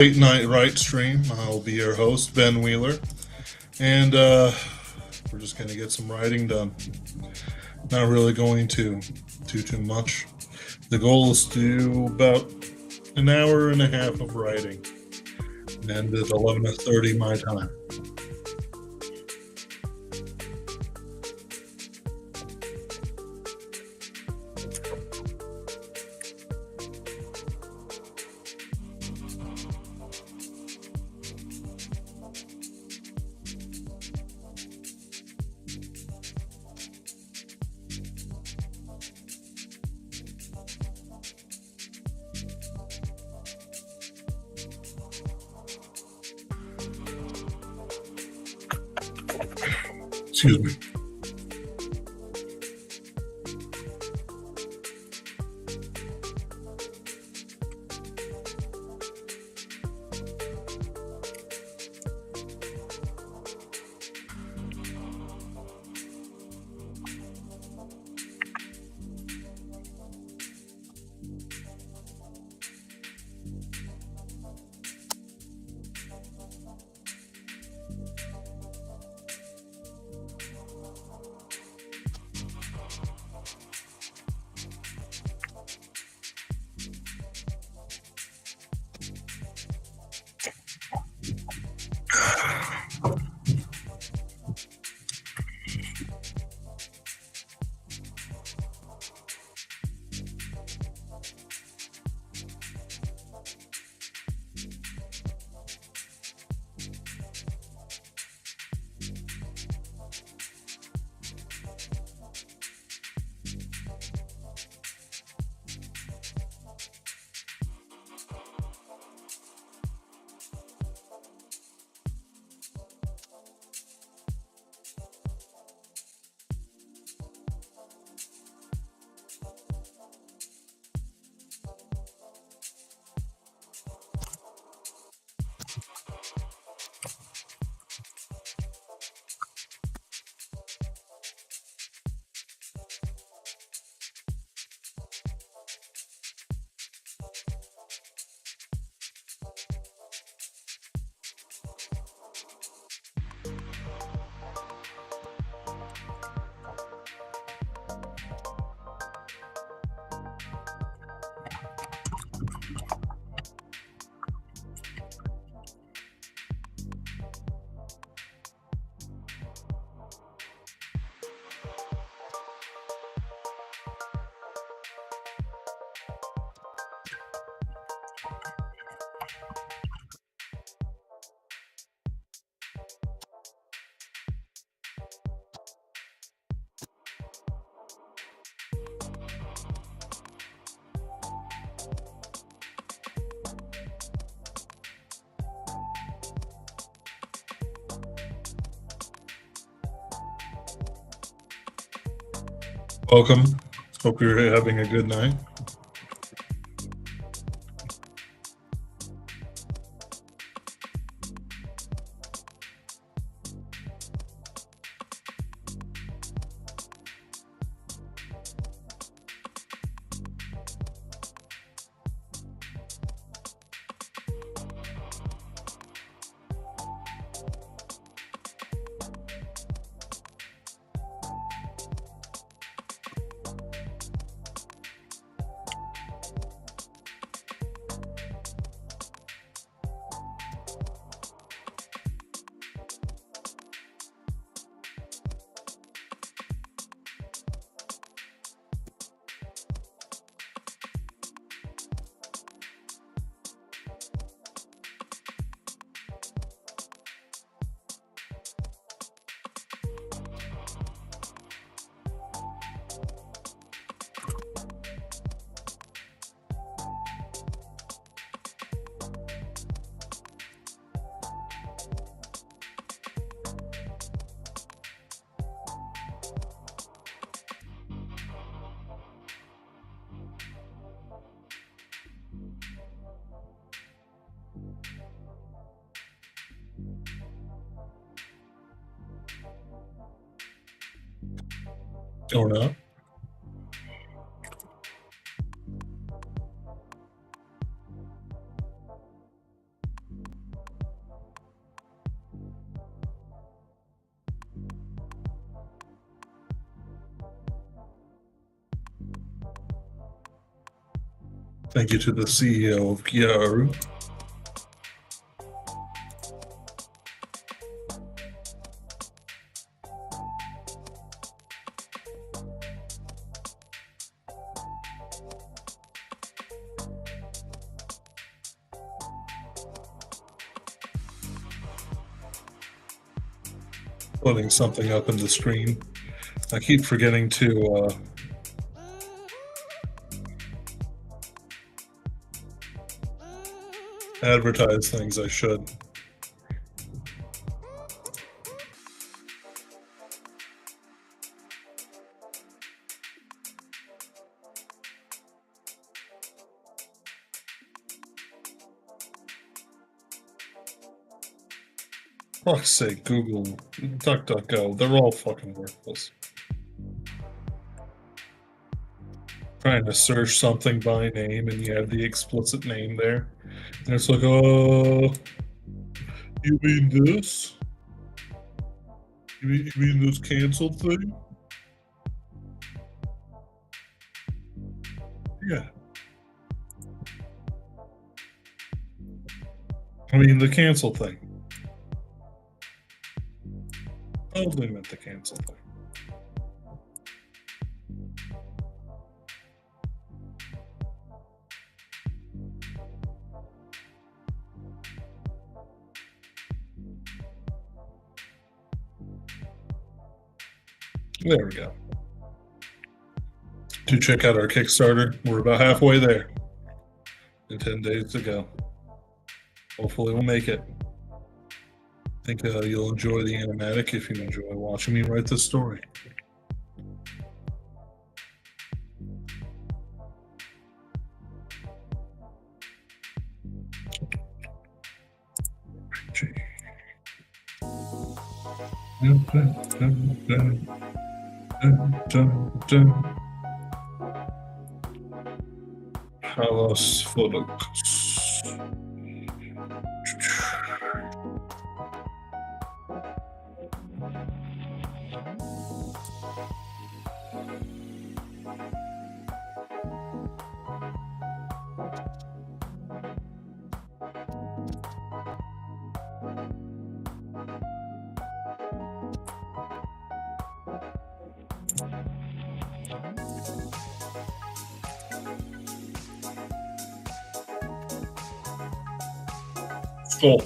Late Night Writestream. I'll be your host, Ben Wheeler, and we're just going to get some writing done. Not really going to do too much. The goal is to do about an hour and a half of writing, and end at 11:30 my time. Excuse me. Welcome. Hope you're having a good night. Or not. Thank you to the CEO of Kiaru. Putting something up in the stream. I keep forgetting to advertise things I should. For fuck's sake, Google, DuckDuckGo, they're all fucking worthless. Trying to search something by name and you have the explicit name there. And it's like, oh, you mean this? You mean this canceled thing? Yeah. I mean the cancel thing. Totally meant the cancel thing. There we go. Do check out our Kickstarter. We're about halfway there. And 10 days to go. Hopefully we'll make it. I think you'll enjoy the animatic if you enjoy watching me write this story. Halos Photos. Cool.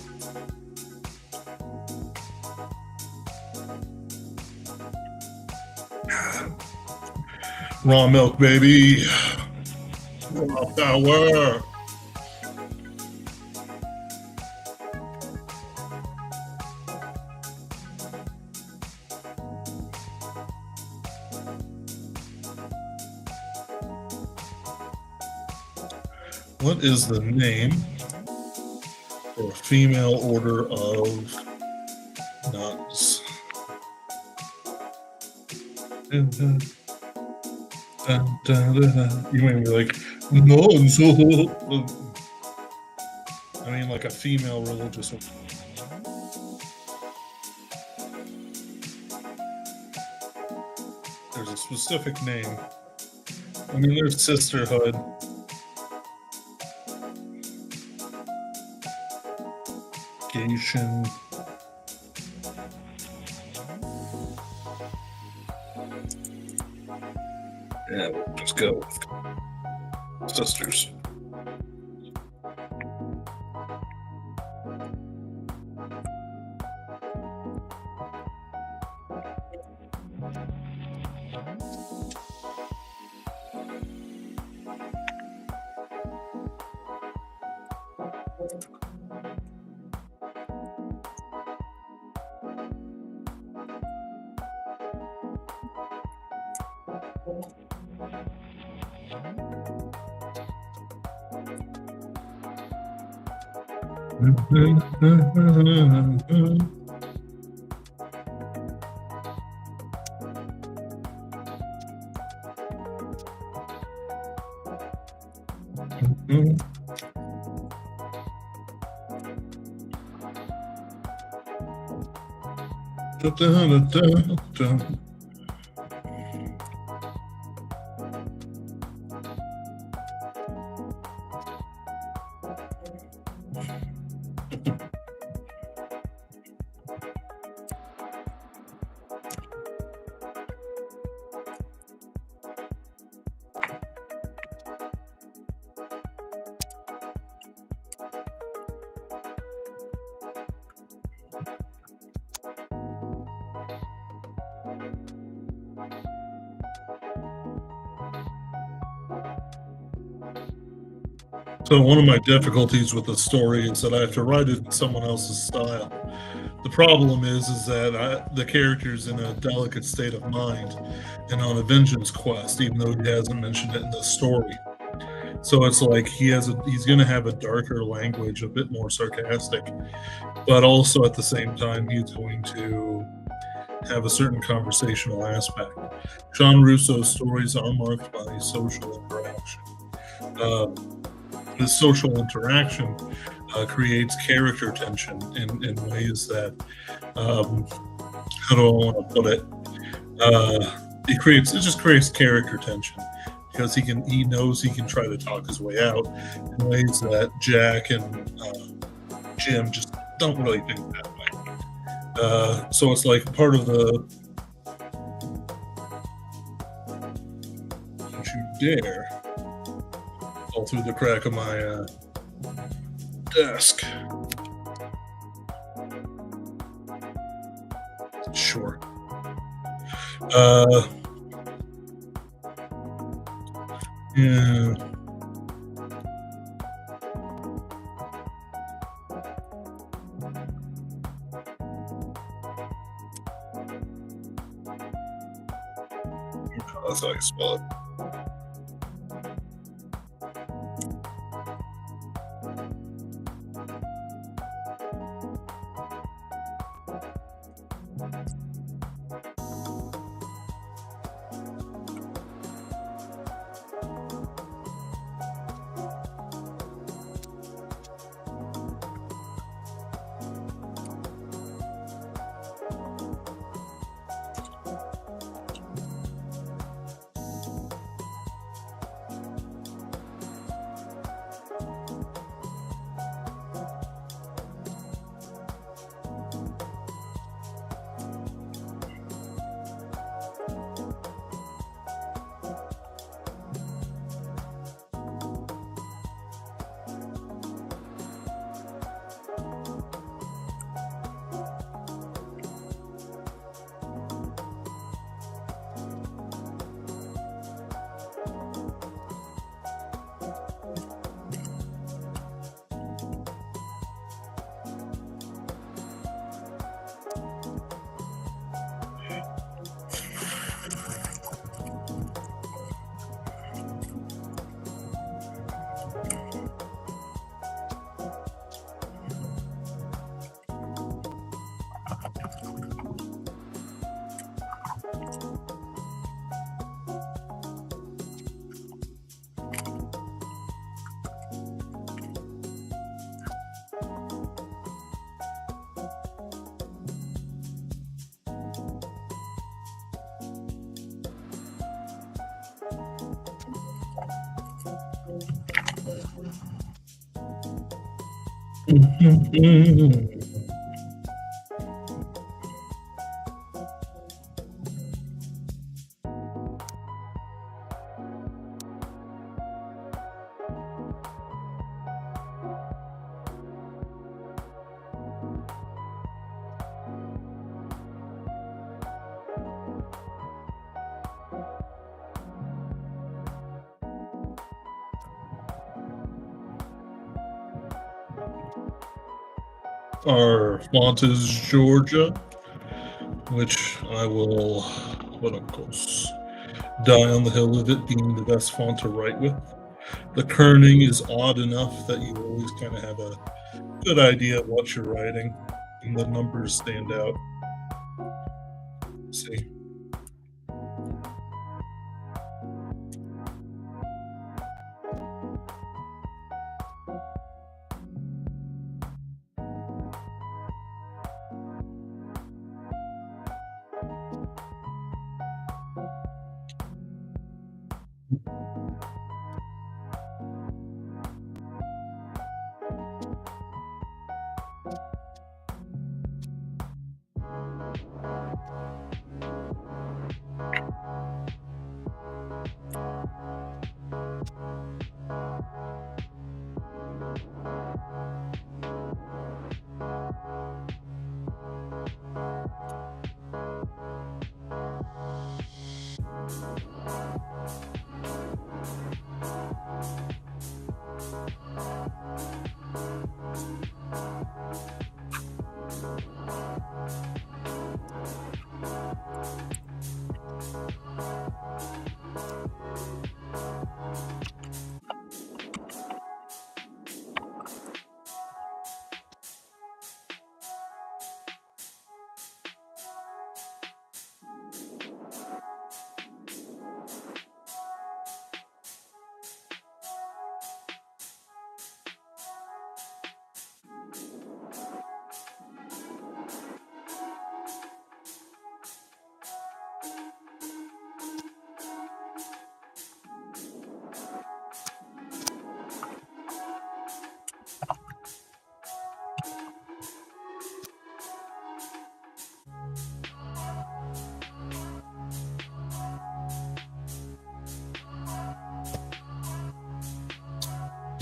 Raw milk, baby. Raw power. What is the name for a female order of nuns? You might be like, nuns. I mean, like a female religious order. There's a specific name. I mean, there's sisterhood. Gation. Yeah, we'll just go with sisters. So one of my difficulties with the story is that I have to write it in someone else's style. The problem is that the character's in a delicate state of mind and on a vengeance quest, even though he hasn't mentioned it in the story. So it's like he's going to have a darker language, a bit more sarcastic, but also at the same time he's going to have a certain conversational aspect. John Russo's stories are marked by social interaction. Uh, this social interaction creates character tension in ways that, um, how do I want to put it? It just creates character tension because he knows he can try to talk his way out in ways that Jack and Jim just don't really think that way. So it's like part of the don't you dare fall through the crack of my desk. Sure. Uh, yeah. That's how you spell it. Our font is Georgia, which I will, what of course, die on the hill of it being the best font to write with. The kerning is odd enough that you always kind of have a good idea of what you're writing, and the numbers stand out. Let's see.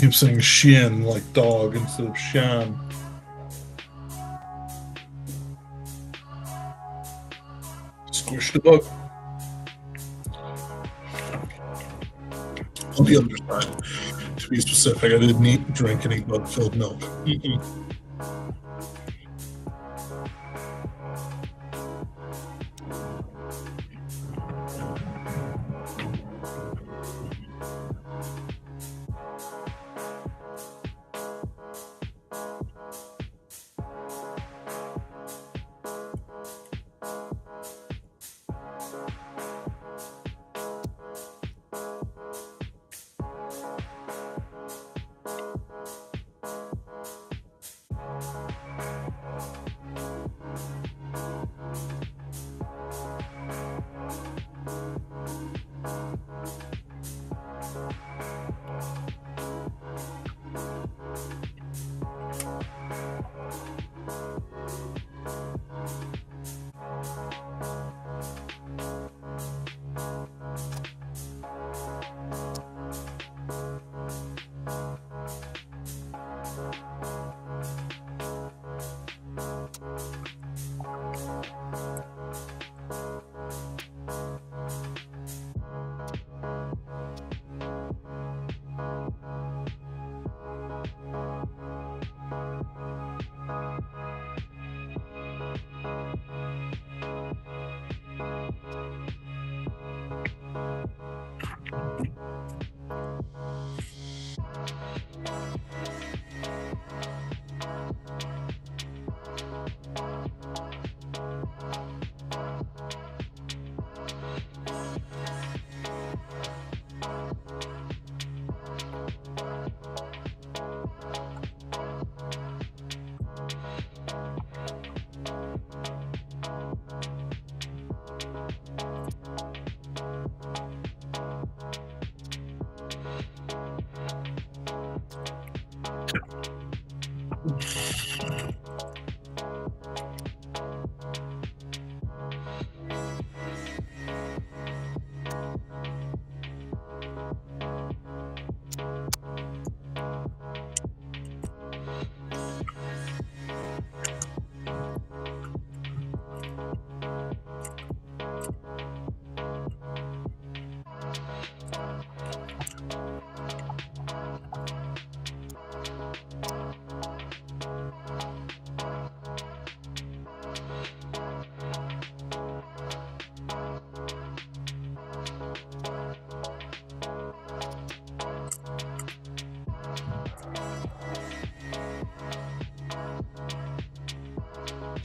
Keep saying Shin like dog instead of Shan. Squish the bug. On the other side, to be specific, I didn't drink any bug-filled milk.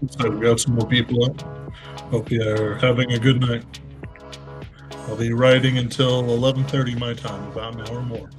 So we got some more people up. Hope you're having a good night. I'll be writing until 11:30 my time, about an hour more.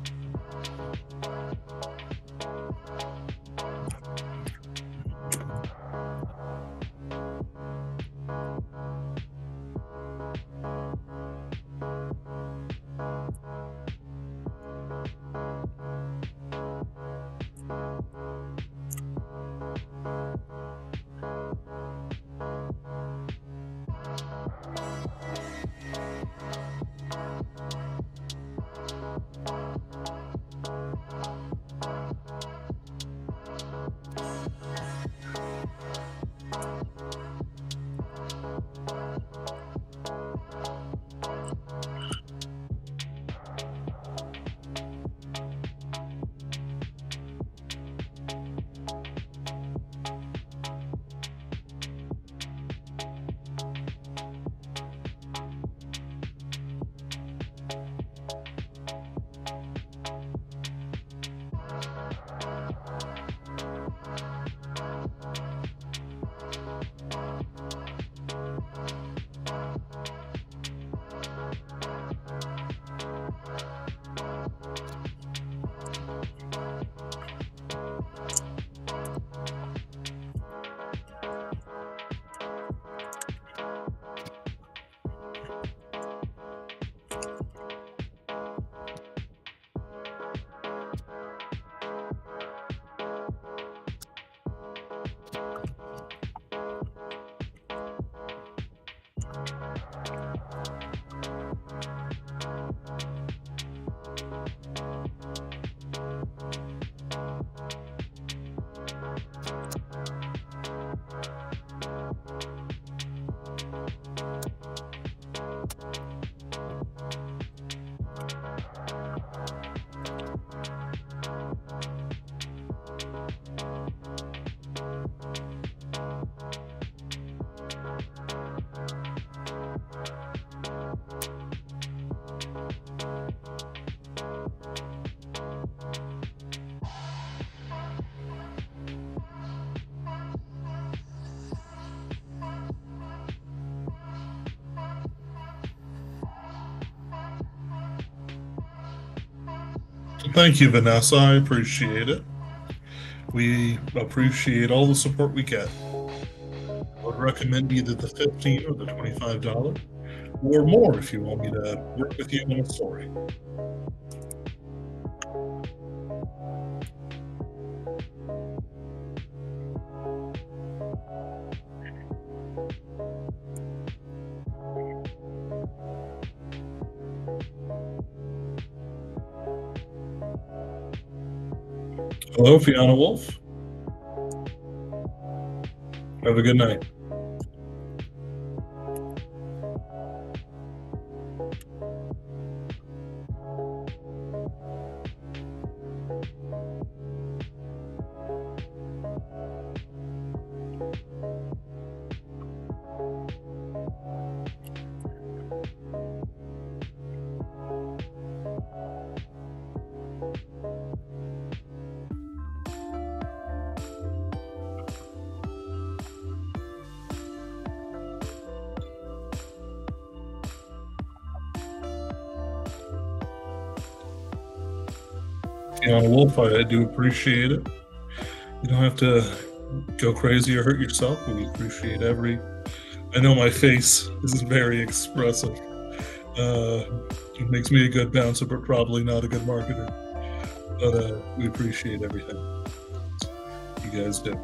Thank you, Vanessa. I appreciate it. We appreciate all the support we get. I would recommend either the 15 or the $25 or more if you want me to work with you on a story. Hello, Fiona Wolf. Have a good night. Fiona Wolf, I do appreciate it. You don't have to go crazy or hurt yourself. We appreciate every. I know my face is very expressive. Uh, it makes me a good bouncer, but probably not a good marketer. But we appreciate everything you guys do.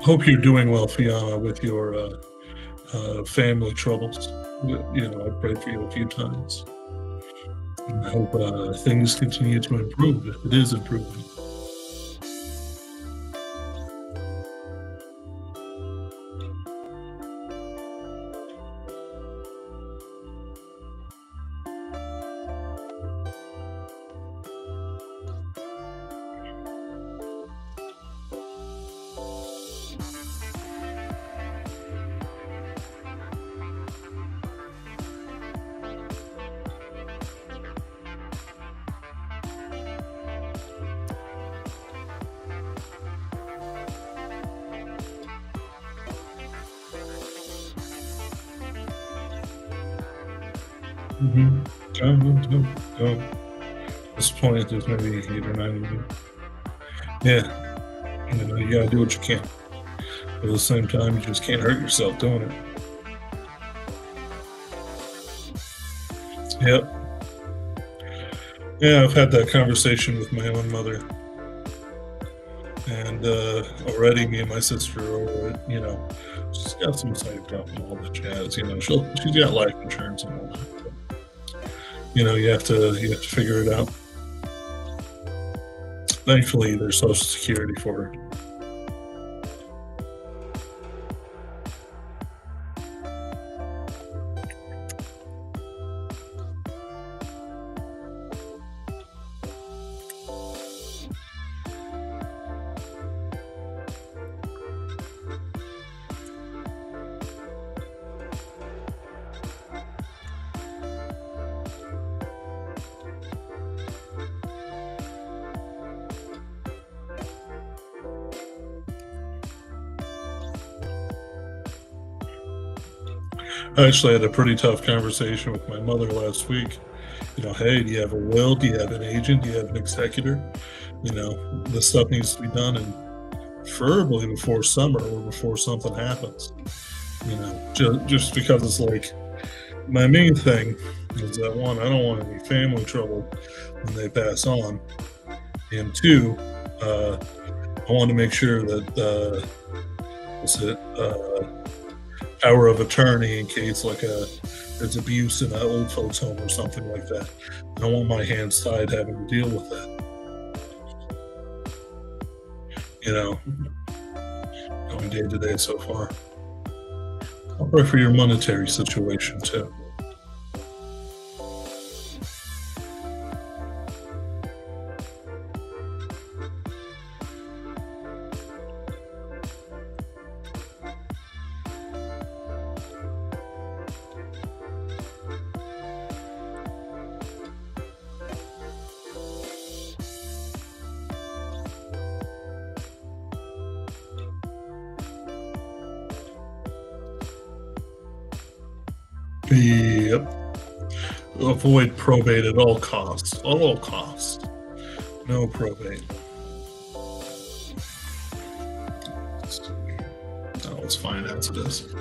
Hope you're doing well, Fiona, with your family troubles. I prayed for you a few times. And I hope things continue to improve if it is improving. Mm-hmm. Go. At this point, there's maybe 8 or 9 of you. Yeah, you gotta do what you can. But at the same time, you just can't hurt yourself doing it. Yep. Yeah, I've had that conversation with my own mother, and already me and my sister are, she's got some saved up and all that jazz. She's got life insurance and all that. You have to figure it out. Thankfully, there's Social Security for her. I actually had a pretty tough conversation with my mother last week. Hey, do you have a will? Do you have an agent? Do you have an executor? This stuff needs to be done, and preferably before summer or before something happens. Just because it's like my main thing is that one, I don't want any family trouble when they pass on, and two, I want to make sure that what's it power of attorney in case there's abuse in an old folks home or something like that. I don't want my hands tied having to deal with that. you know, going day to day so far. I'll pray for your monetary situation too. Yep. Avoid probate at all costs. All costs. No probate. No, it's fine as it is.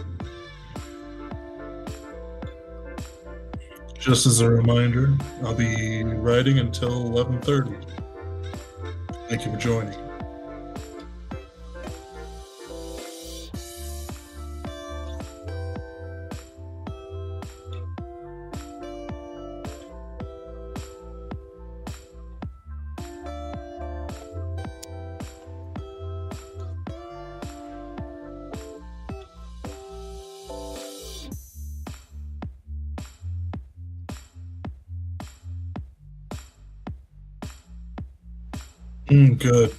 Just as a reminder, I'll be writing until 11:30. Thank you for joining. Good,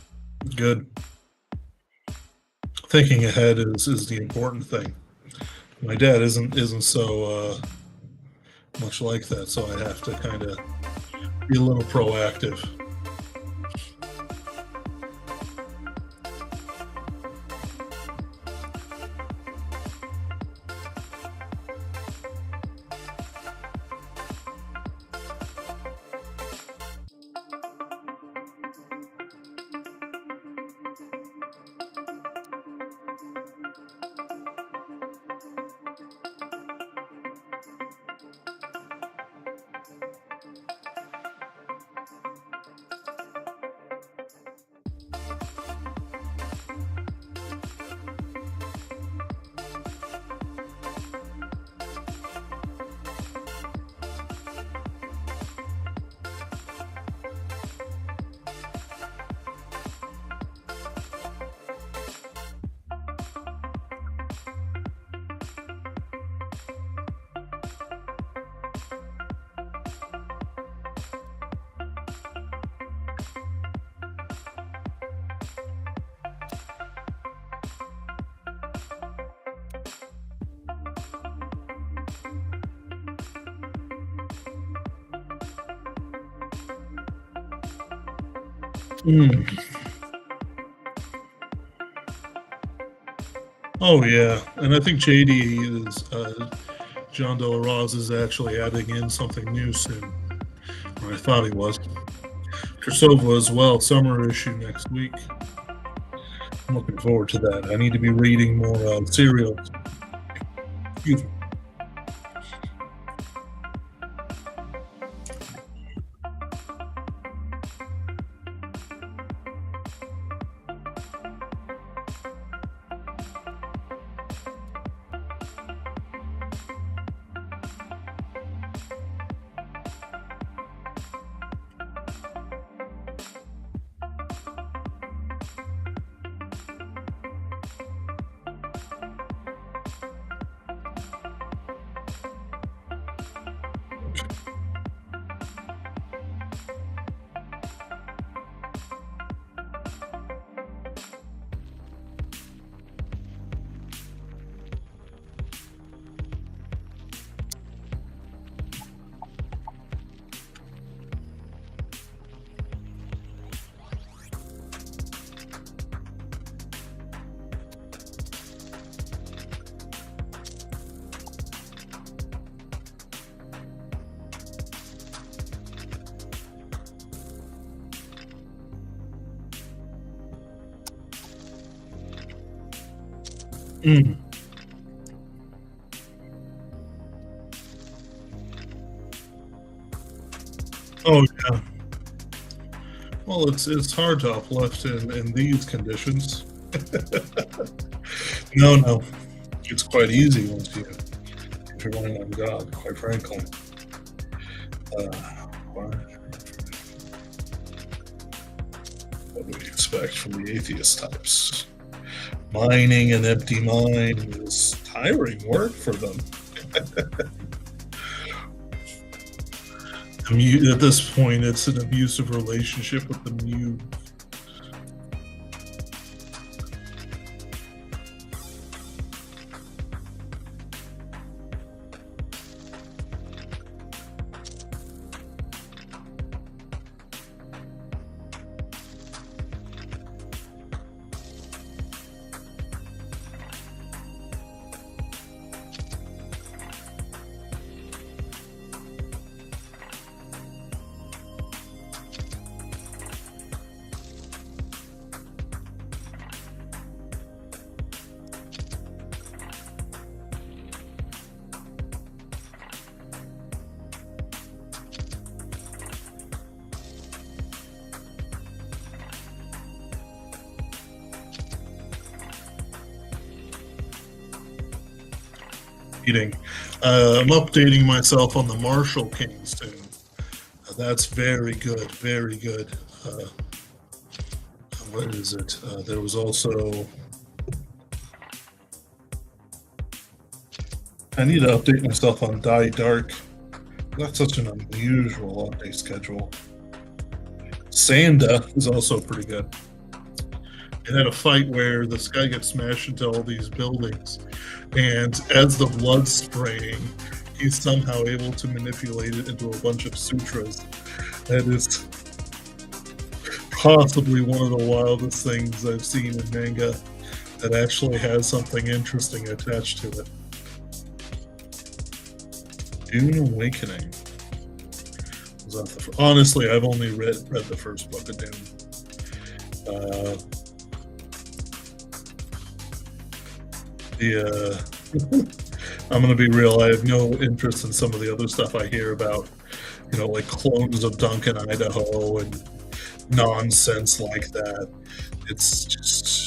good. Thinking ahead is the important thing. My dad isn't so much like that, so I have to kind of be a little proactive. Mm. Oh yeah, and I think JD is John De La Roz is actually adding in something new soon. Or I thought he was. Krasova as well, summer issue next week. I'm looking forward to that. I need to be reading more serials. Excuse me. Mm. Oh yeah. Well, it's hard to uplift in these conditions. No, no, it's quite easy once you if you're relying on God. Quite frankly, what what do we expect? expect from the atheist types. Mining an empty mine is tiring work for them. At this point, it's an abusive relationship with the muse. I'm updating myself on the Marshall Kings tune. That's very good, very good. What is it? There was also. I need to update myself on Die Dark. That's such an unusual update schedule. Sanda is also pretty good. It had a fight where this guy gets smashed into all these buildings, and as the blood's spraying, he's somehow able to manipulate it into a bunch of sutras. That is possibly one of the wildest things I've seen in manga that actually has something interesting attached to it. Dune Awakening. Honestly, I've only read the first book of Dune. I'm gonna be real. I have no interest in some of the other stuff I hear about, like clones of Duncan, Idaho, and nonsense like that. It's just.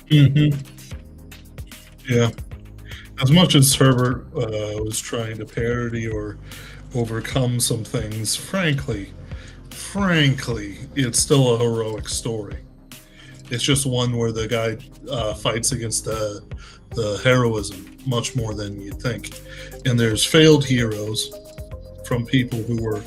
Mm-hmm. Yeah. As much as Herbert was trying to parody or overcome some things, frankly, it's still a heroic story. It's just one where the guy fights against the heroism much more than you think. And there's failed heroes from people who were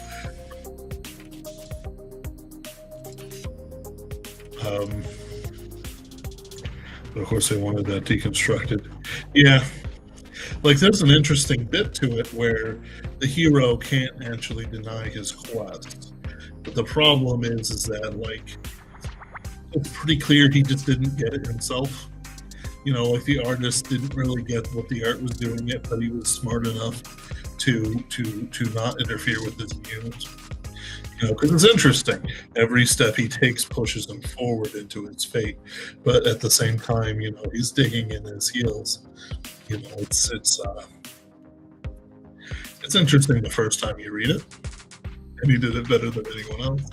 of course they wanted that deconstructed. Yeah. Like there's an interesting bit to it where the hero can't actually deny his quest. But the problem is that like it's pretty clear he just didn't get it himself. Like the artist didn't really get what the art was doing yet, but he was smart enough to not interfere with his muse. Because it's interesting. Every step he takes pushes him forward into his fate, but at the same time, he's digging in his heels. It's interesting the first time you read it, and he did it better than anyone else.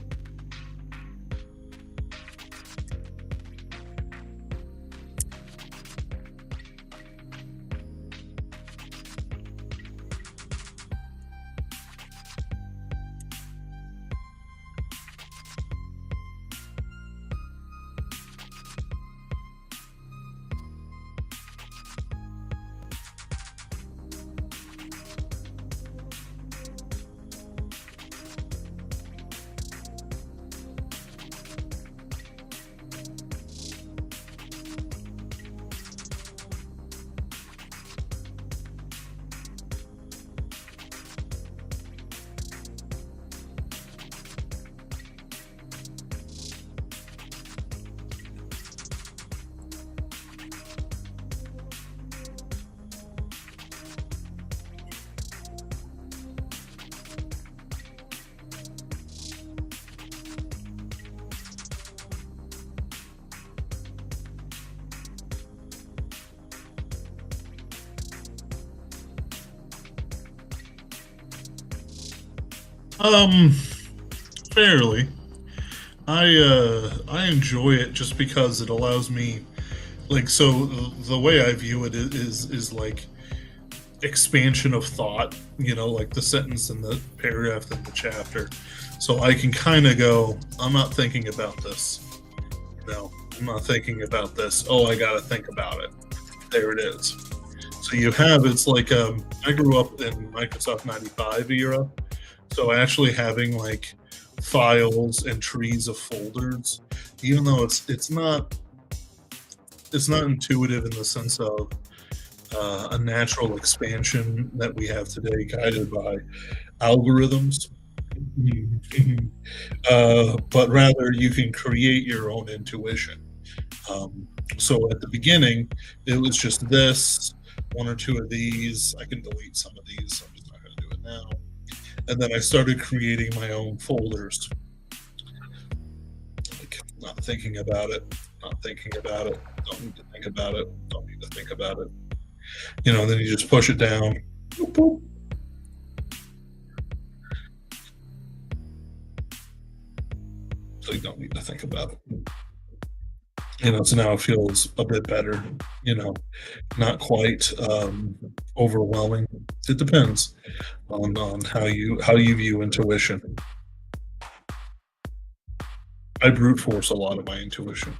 Um, Fairly. I enjoy it just because it allows me, like, so the way I view it is like expansion of thought, like the sentence and the paragraph and the chapter. So I can kind of go, I'm not thinking about this. No, I'm not thinking about this. Oh, I got to think about it. There it is. So you have, it's like, I grew up in Microsoft 95 era. So actually having like files and trees of folders, even though it's not intuitive in the sense of a natural expansion that we have today, guided by algorithms. Mhm. But rather, you can create your own intuition. Um, so at the beginning, it was just this, one or two of these. I can delete some of these, so I'm just not going to do it now. And then I started creating my own folders, like not thinking about it, not thinking about it, don't need to think about it, don't need to think about it. Then you just push it down. Boop, boop. So you don't need to think about it. So now it feels a bit better, you know, not quite overwhelming. It depends on how you view intuition. I brute force a lot of my intuition.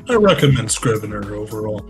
I recommend Scrivener overall.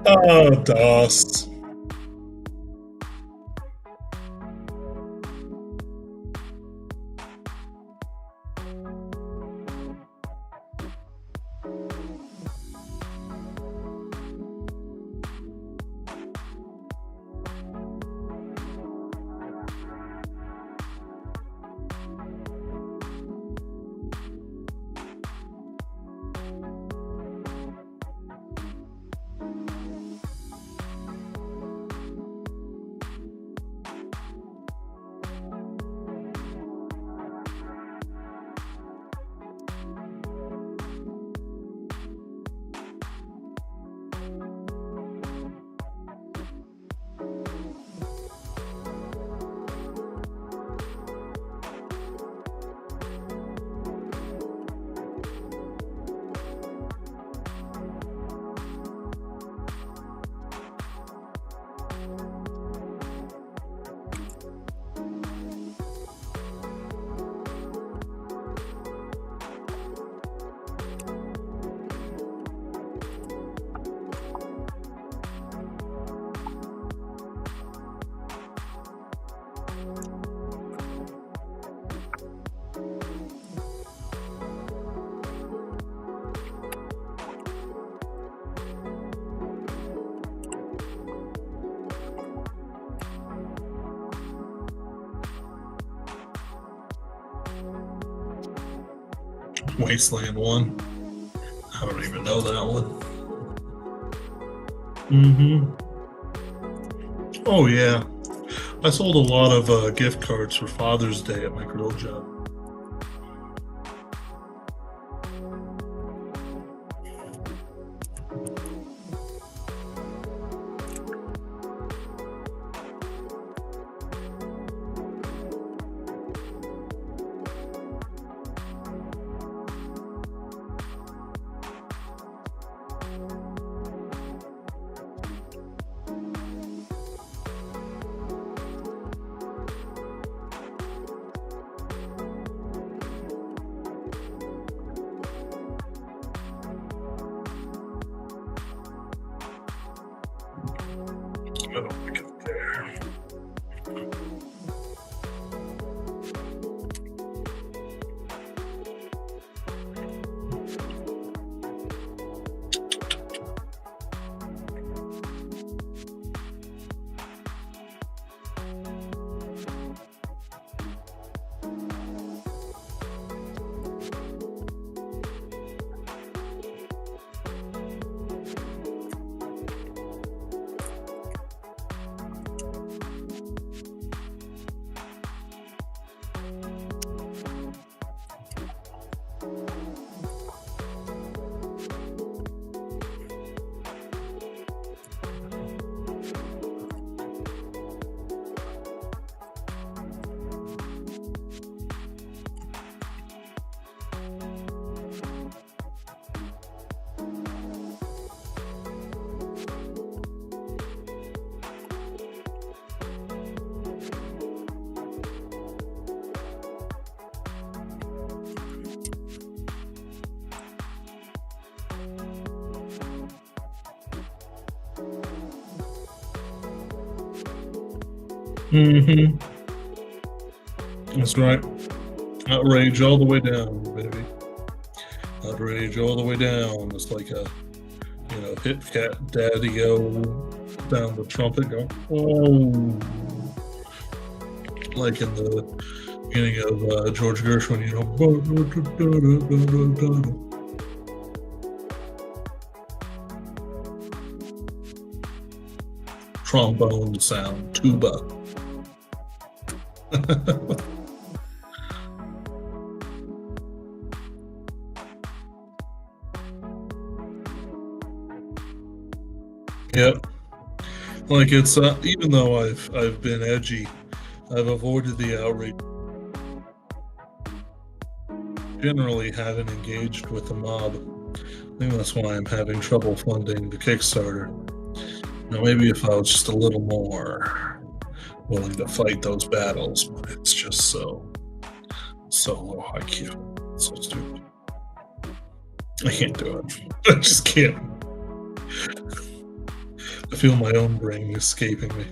Oh, DOS. Wasteland 1. I don't even know that one. Mm-hmm. Oh, yeah. I sold a lot of gift cards for Father's Day at my grill job. I don't think it's there. Mm-hmm. That's right. Outrage all the way down, baby. Outrage all the way down. It's like a, hit cat daddy-o down the trumpet go, oh. Like in the beginning of George Gershwin, trombone sound, tuba. Yep. Like it's even though I've been edgy, I've avoided the outrage. Generally haven't engaged with the mob. I think that's why I'm having trouble funding the Kickstarter. Now maybe if I was just a little more willing to fight those battles, but it's just so low IQ. So stupid. I can't do it. I just can't. I feel my own brain escaping me.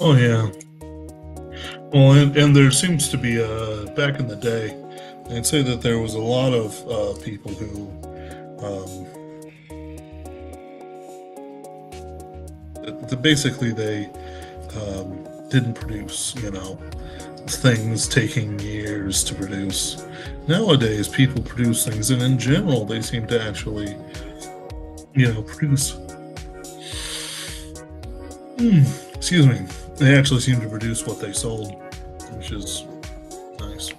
Oh yeah. Well, and there seems to be back in the day, I'd say that there was a lot of people who basically they didn't produce, things taking years to produce. Nowadays, people produce things, and in general, they seem to actually, produce. Excuse me. They actually seem to produce what they sold, which is nice.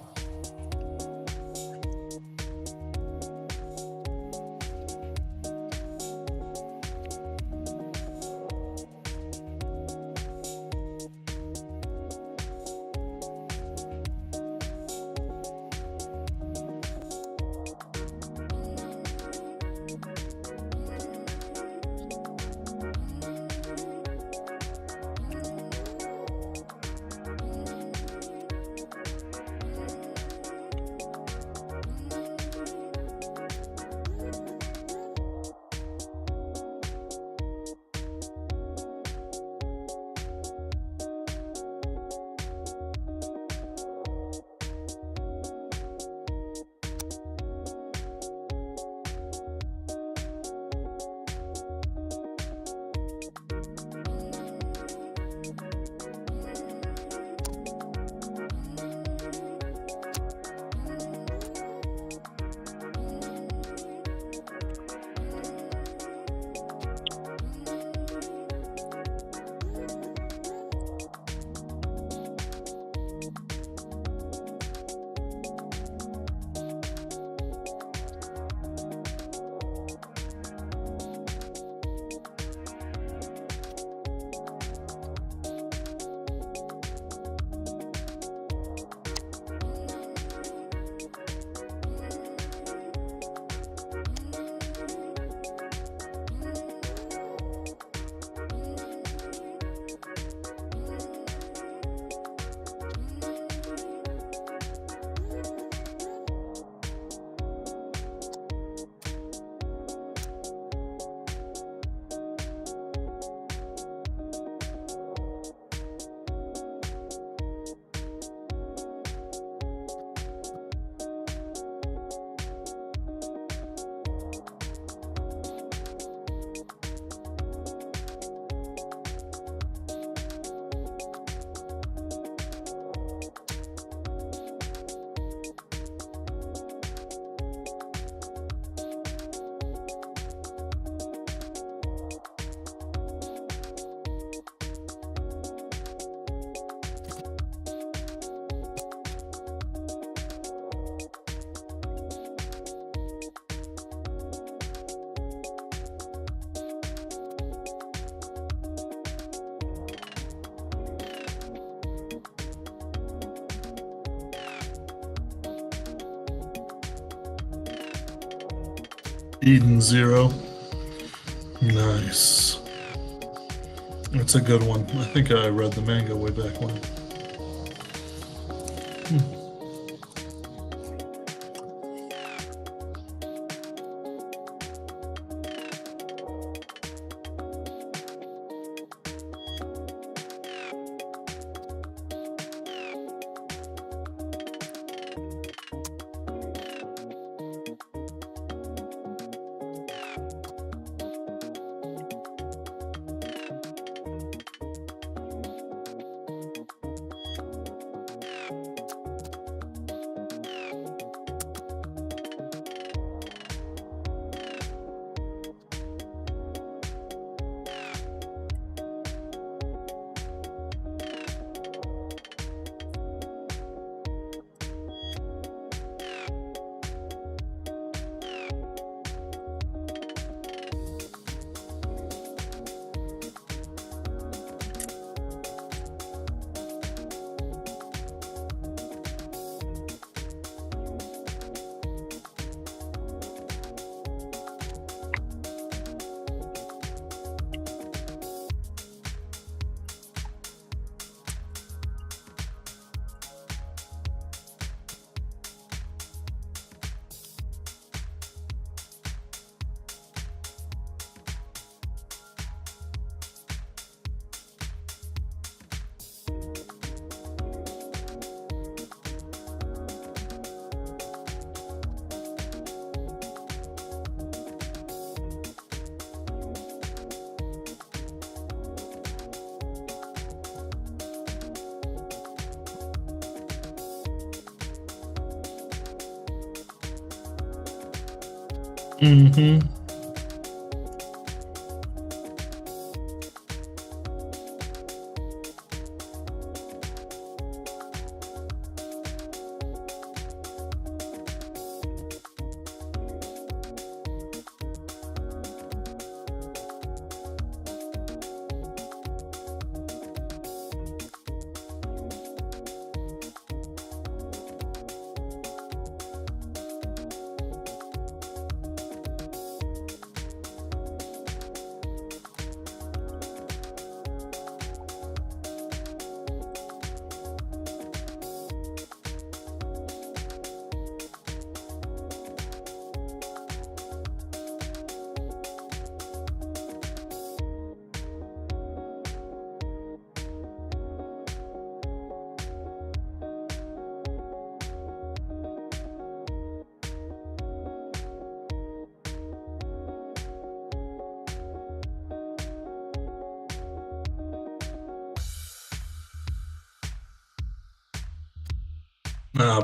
Eden Zero. Nice. That's a good one. I think I read the manga way back when. Mm-hmm.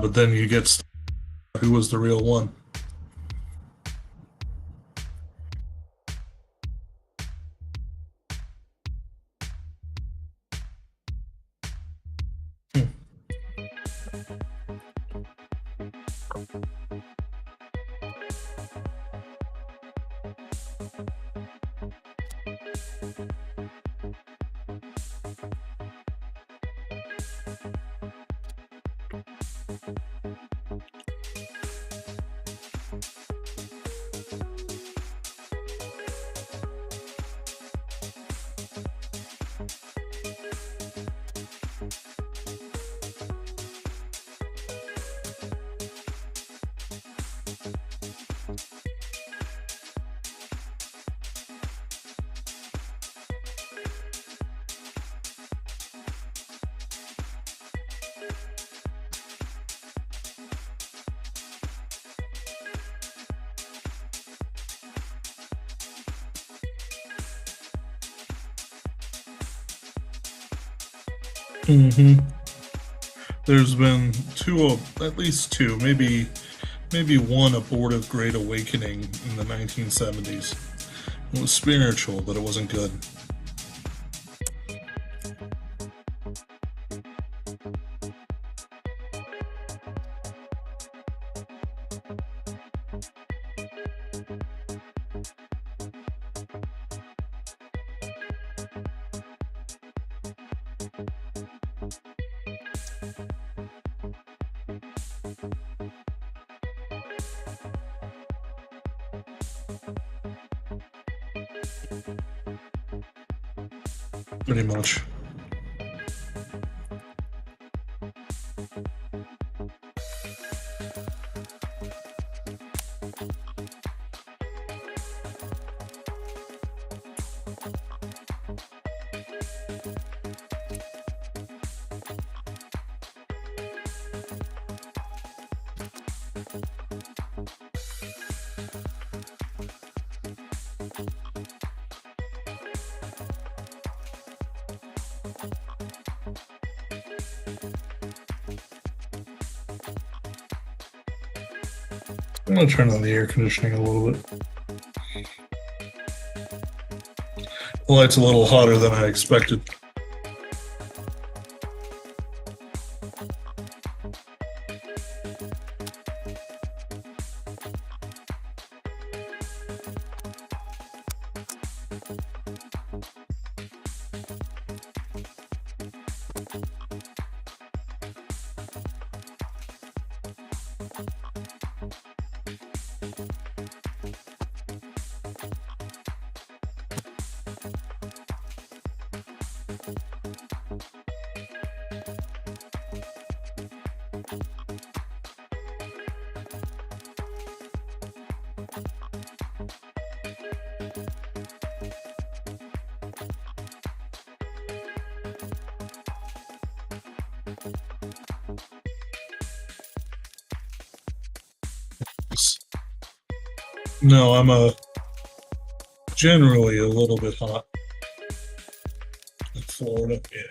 But then you get who was the real one. Hmm. Mm-hmm. There's been at least two, maybe one abortive Great Awakening in the 1970s. It was spiritual, but it wasn't good. Pretty much. I'm gonna turn on the air conditioning a little bit. The light's a little hotter than I expected. No, I'm generally a little bit hot in Florida. Yeah.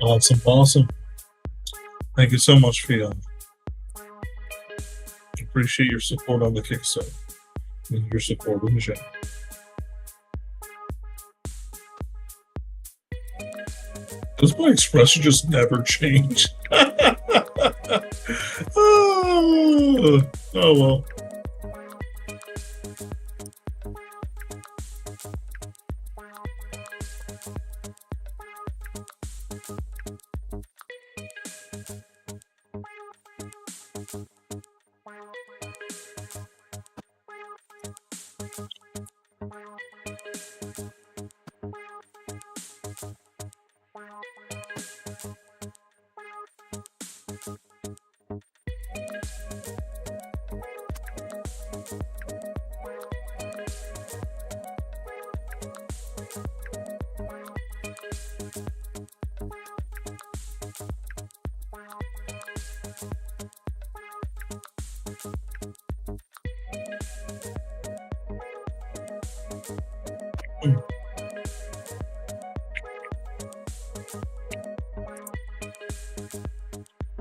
Awesome, awesome. Thank you so much, Fiona. Appreciate your support on the Kickstarter and your support in the show. Does my expression just never change? Oh well.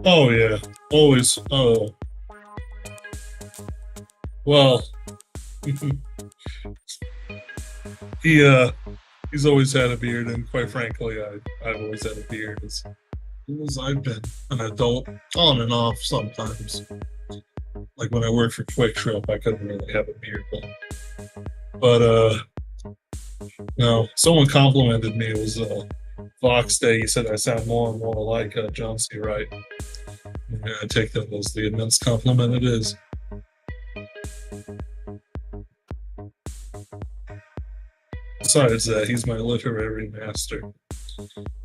Oh yeah, always. Oh well, he's always had a beard, and quite frankly, I've always had a beard as long as I've been an adult, on and off sometimes. Like when I worked for Quick Trip, I couldn't really have a beard then. But no, someone complimented me. It was Vox Day. He said I sound more and more like John C. Wright. Yeah, I take that as the immense compliment it is. Besides that, he's my literary master.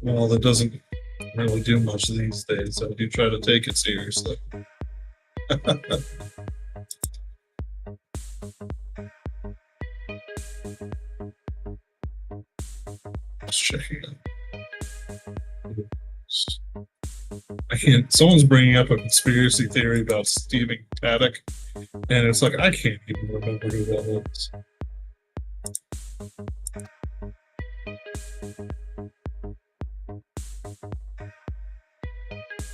Well, that doesn't really do much these days. I do try to take it seriously. Just checking out. I can't. Someone's bringing up a conspiracy theory about Stephen Paddock, and it's like I can't even remember who that is.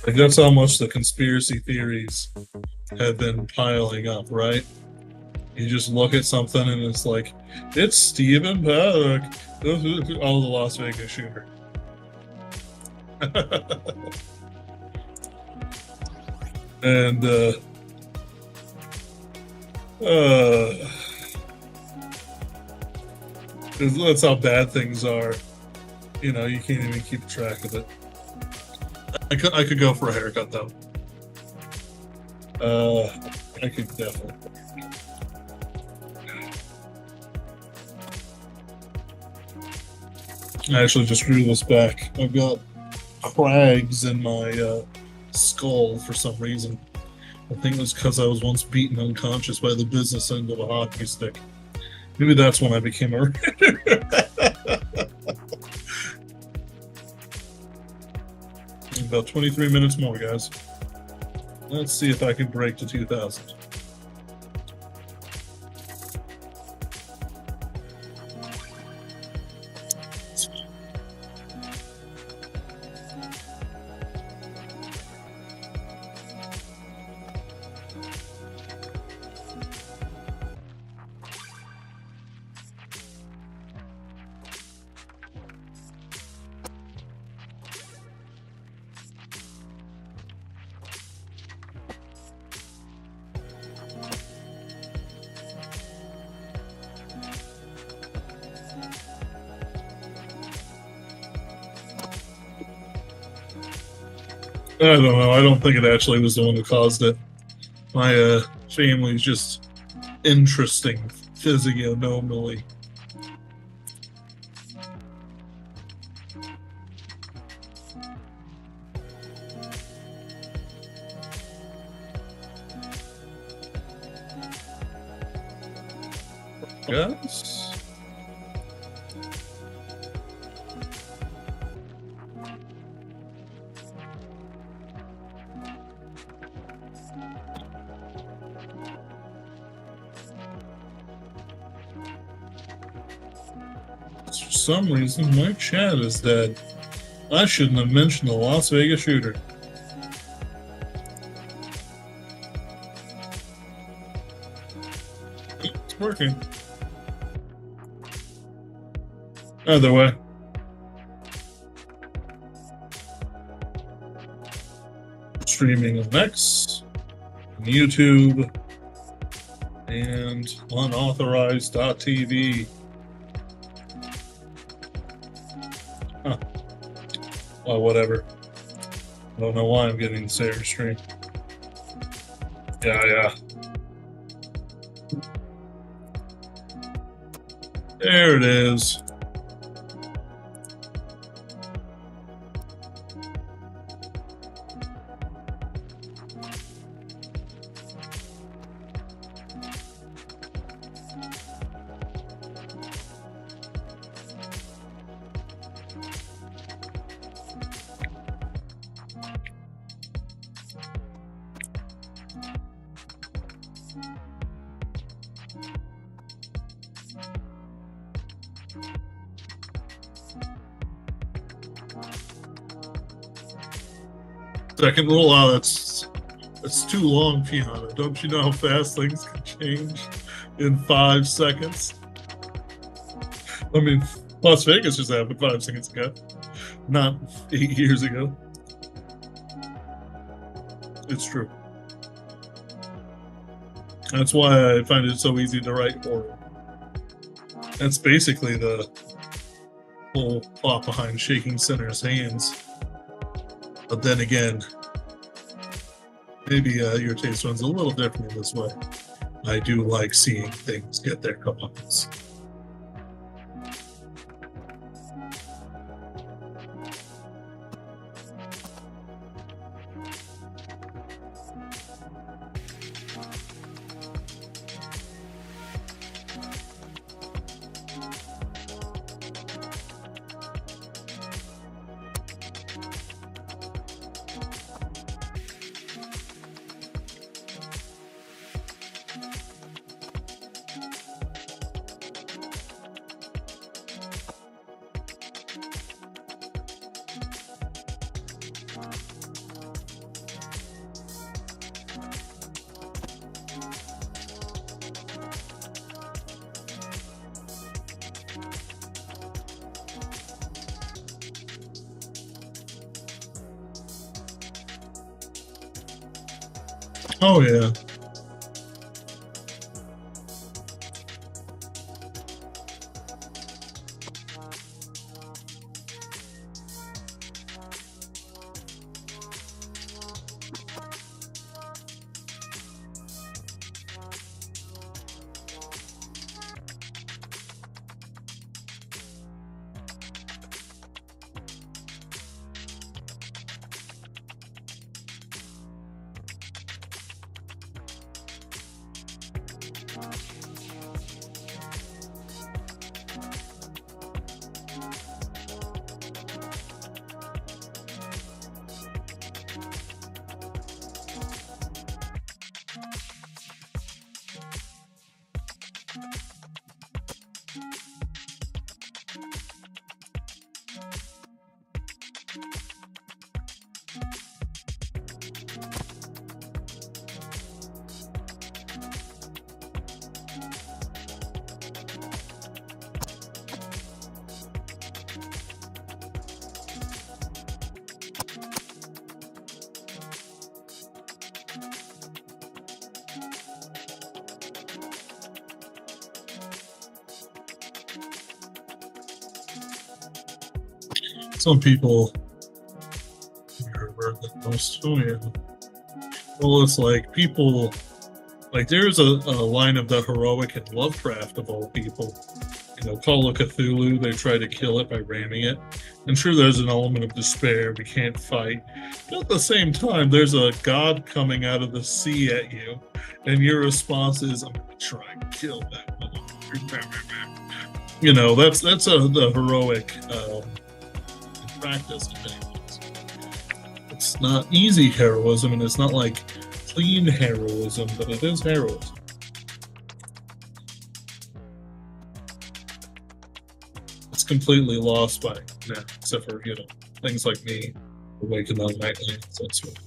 Like that's how much the conspiracy theories have been piling up, right? You just look at something and it's like, it's Stephen Paddock, the Las Vegas shooter. And that's how bad things are. You know, you can't even keep track of it. I could go for a haircut though. I could definitely. I actually just grew this back. I've got crags in my skull for some reason. I think it was because I was once beaten unconscious by the business end of a hockey stick. Maybe that's when I became a writer. About 23 minutes more, guys. Let's see if I can break to 2,000. I don't know. I don't think it actually was the one who caused it. My family's just interesting physiognomically. Yes. For some reason, my chat is dead. I shouldn't have mentioned the Las Vegas shooter. It's working. Either way. Streaming on X, on YouTube, and unauthorized.tv. Huh. Oh, whatever. I don't know why I'm getting this Airstream. Yeah. There it is. Second rule, that's too long, Fiona. Don't you know how fast things can change in 5 seconds? I mean, Las Vegas just happened 5 seconds ago, not 8 years ago. It's true. That's why I find it so easy to write horror. That's basically the whole plot behind Shaking Sinner's Hands. But then again, maybe your taste runs a little different this way. I do like seeing things get their comeuppance. Oh, yeah. Some people remember the most. Oh yeah. Well, it's like people like there's a line of the heroic and Lovecraft of all people. Call of Cthulhu. They try to kill it by ramming it. And sure, there's an element of despair. We can't fight. But at the same time, there's a god coming out of the sea at you, and your response is, "I'm going to try and kill that motherfucker." That's the heroic practice. It's not easy heroism, and it's not like clean heroism, but it is heroism. It's completely lost by now, except for things like me awakened on nightlands. That's what.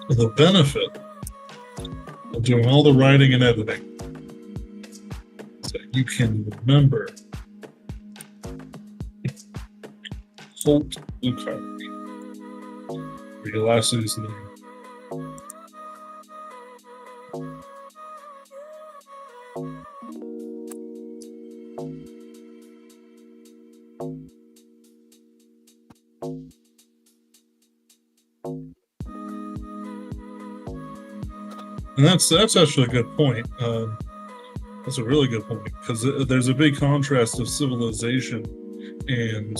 The benefit of doing all the writing and editing is that you can remember Holt Lucard, or your last lady's name. And that's actually a good point. That's a really good point because there's a big contrast of civilization and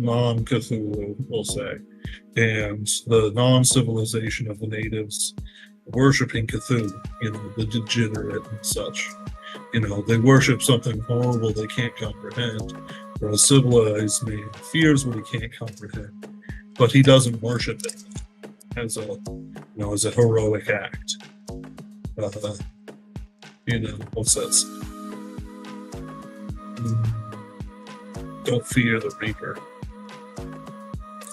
non-Cthulhu, we'll say, and the non-civilization of the natives worshiping Cthulhu. The degenerate and such. They worship something horrible they can't comprehend. Or a civilized man fears what he can't comprehend, but he doesn't worship it as a heroic act. What's that? Don't fear the Reaper.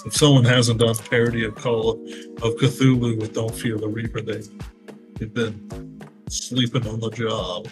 If someone hasn't done a parody of Call of Cthulhu with Don't Fear the Reaper, they've been sleeping on the job.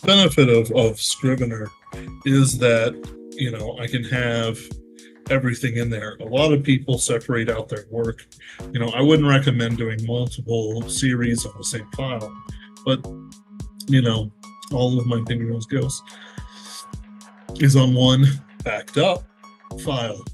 benefit of Scrivener is that, I can have everything in there. A lot of people separate out their work. I wouldn't recommend doing multiple series on the same file, but all of my fingernails goes is on one backed up file.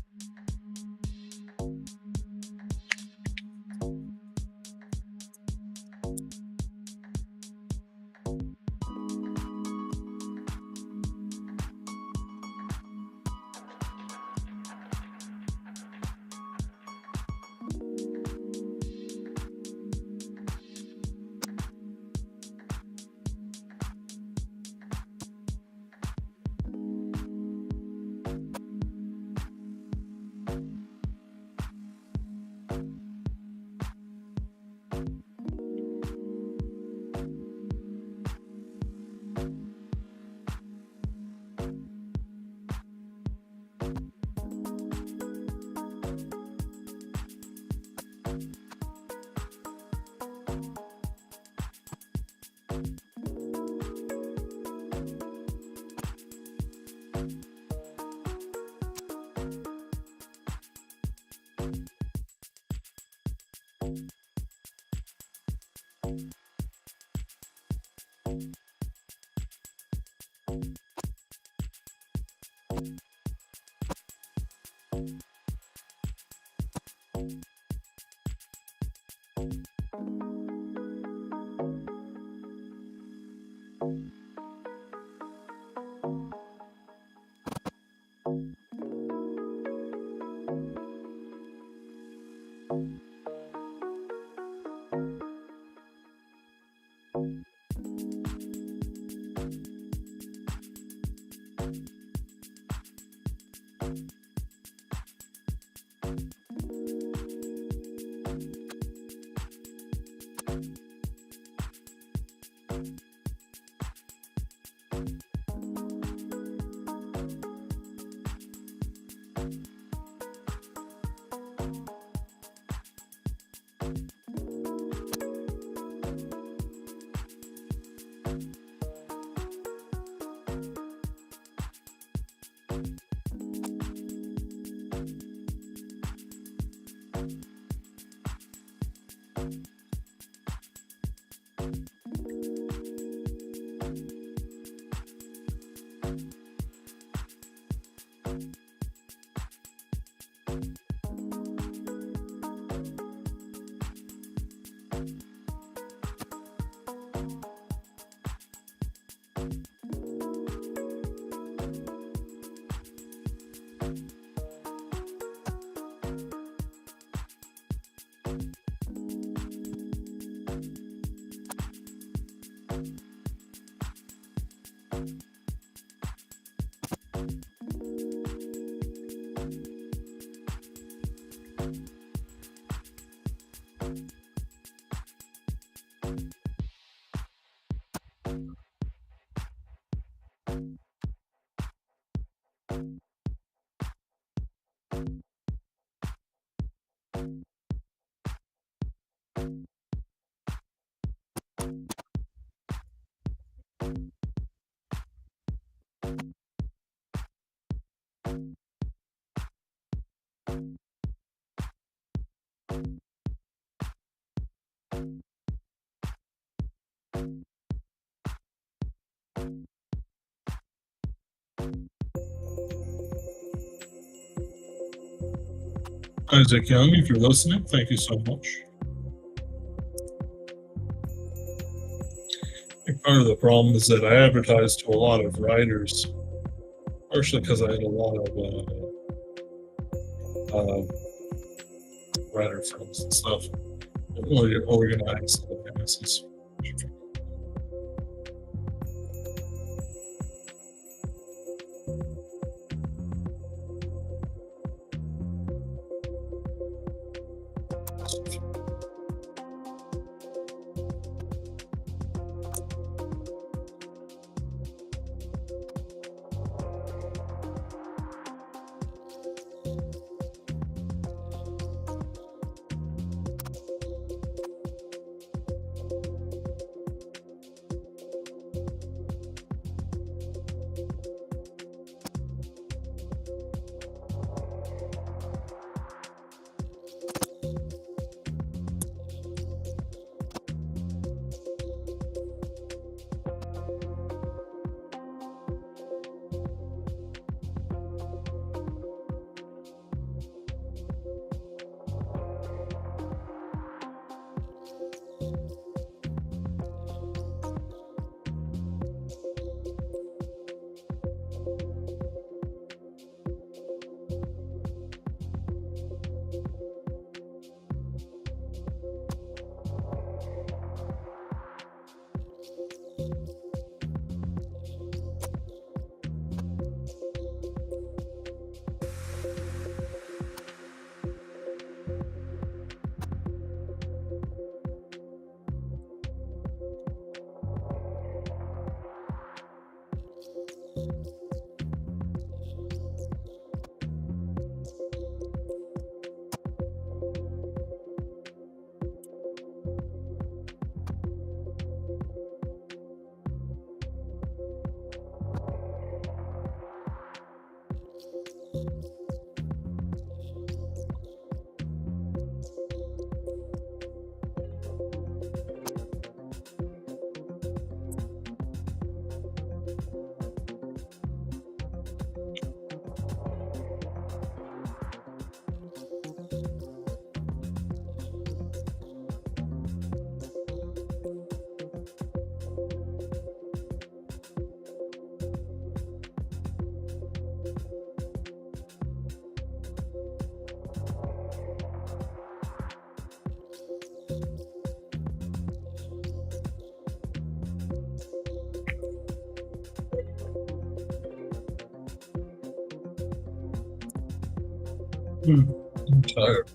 Isaac Young, if you're listening, thank you so much. I think part of the problem is that I advertised to a lot of writers, partially because I had a lot of writer friends and stuff. Really organized businesses. I'm tired.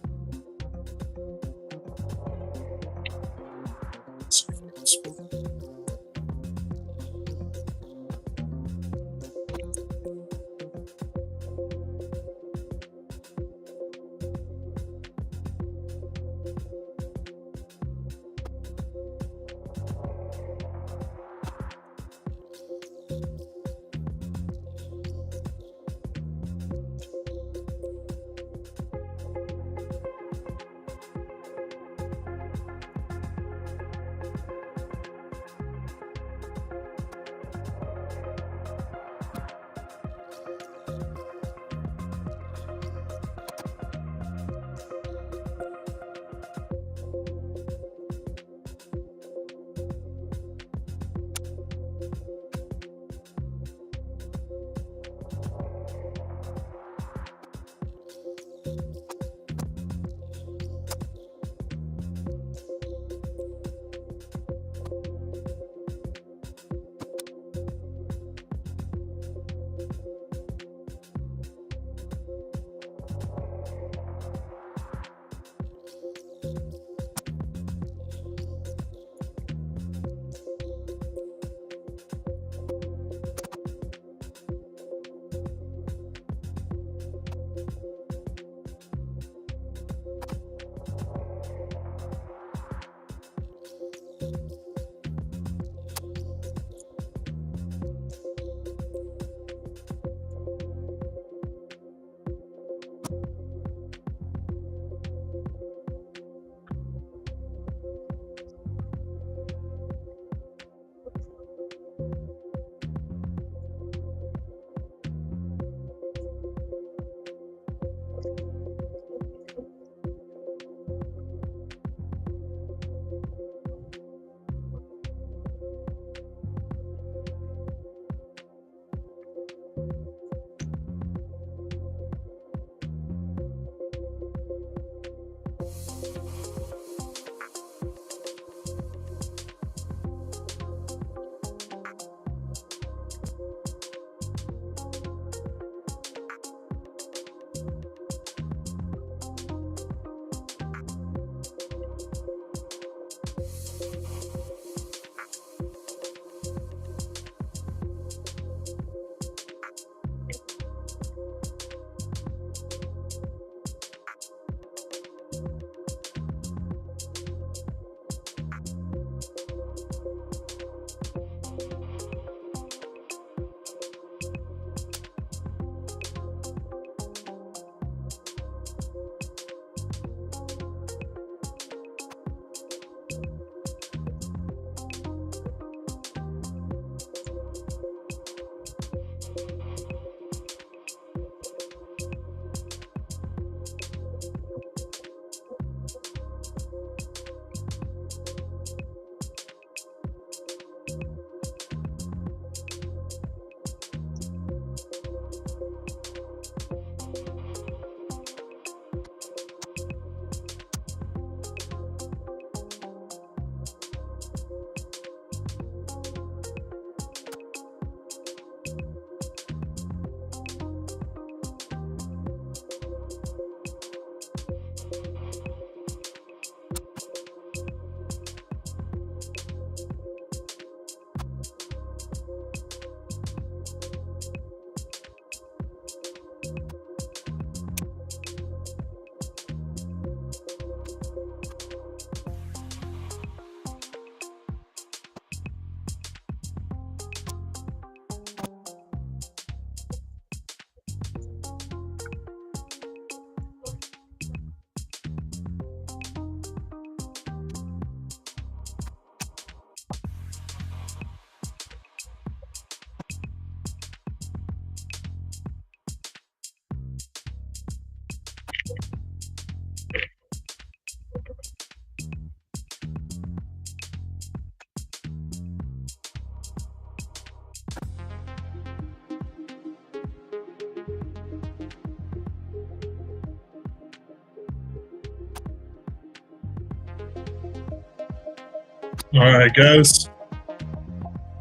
All right, guys.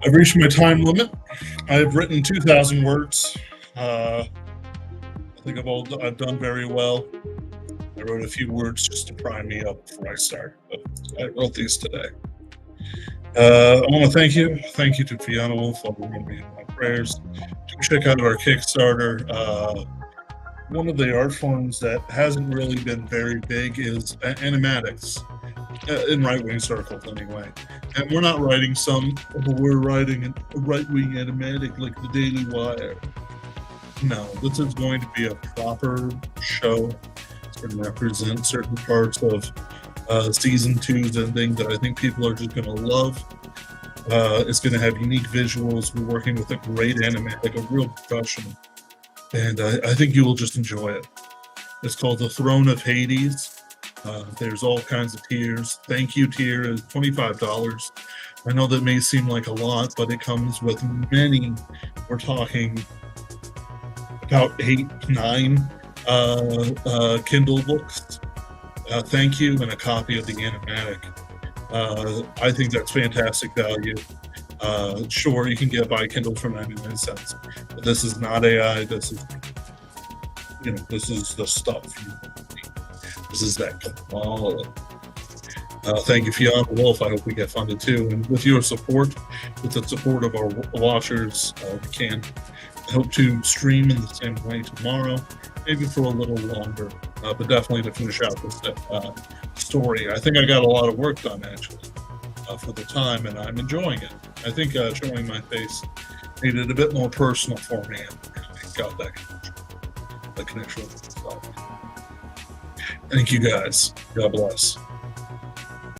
I've reached my time limit. I've written 2,000 words. I think I've done very well. I wrote a few words just to prime me up before I start, but I wrote these today. I want to thank you to Fiona Wolf for remembering me in my prayers. Do check out our Kickstarter. One of the art forms that hasn't really been very big is animatics, in right-wing circles anyway. And we're not writing we're writing a right-wing animatic like the Daily Wire. No, this is going to be a proper show. It's going to represent certain parts of season 2's ending that I think people are just going to love. It's going to have unique visuals. We're working with a great animatic, a real professional. And I think you will just enjoy it. It's called The Throne of Hades. There's all kinds of tiers. Thank you tier is $25. I know that may seem like a lot, but it comes with many. We're talking about 8, 9 Kindle books. Thank you, and a copy of the animatic. I think that's fantastic value. Sure, you can get by Kindle for 99 cents, but this is not AI. This is the stuff. This is that quality. Thank you, Fiona Wolf. I hope we get funded too. And with your support, with the support of our watchers, we can hope to stream in the same way tomorrow, maybe for a little longer, but definitely to finish out this story. I think I got a lot of work done, actually, for the time, and I'm enjoying it. I think showing my face made it a bit more personal for me, and I got that connection with myself. Thank you, guys. God bless.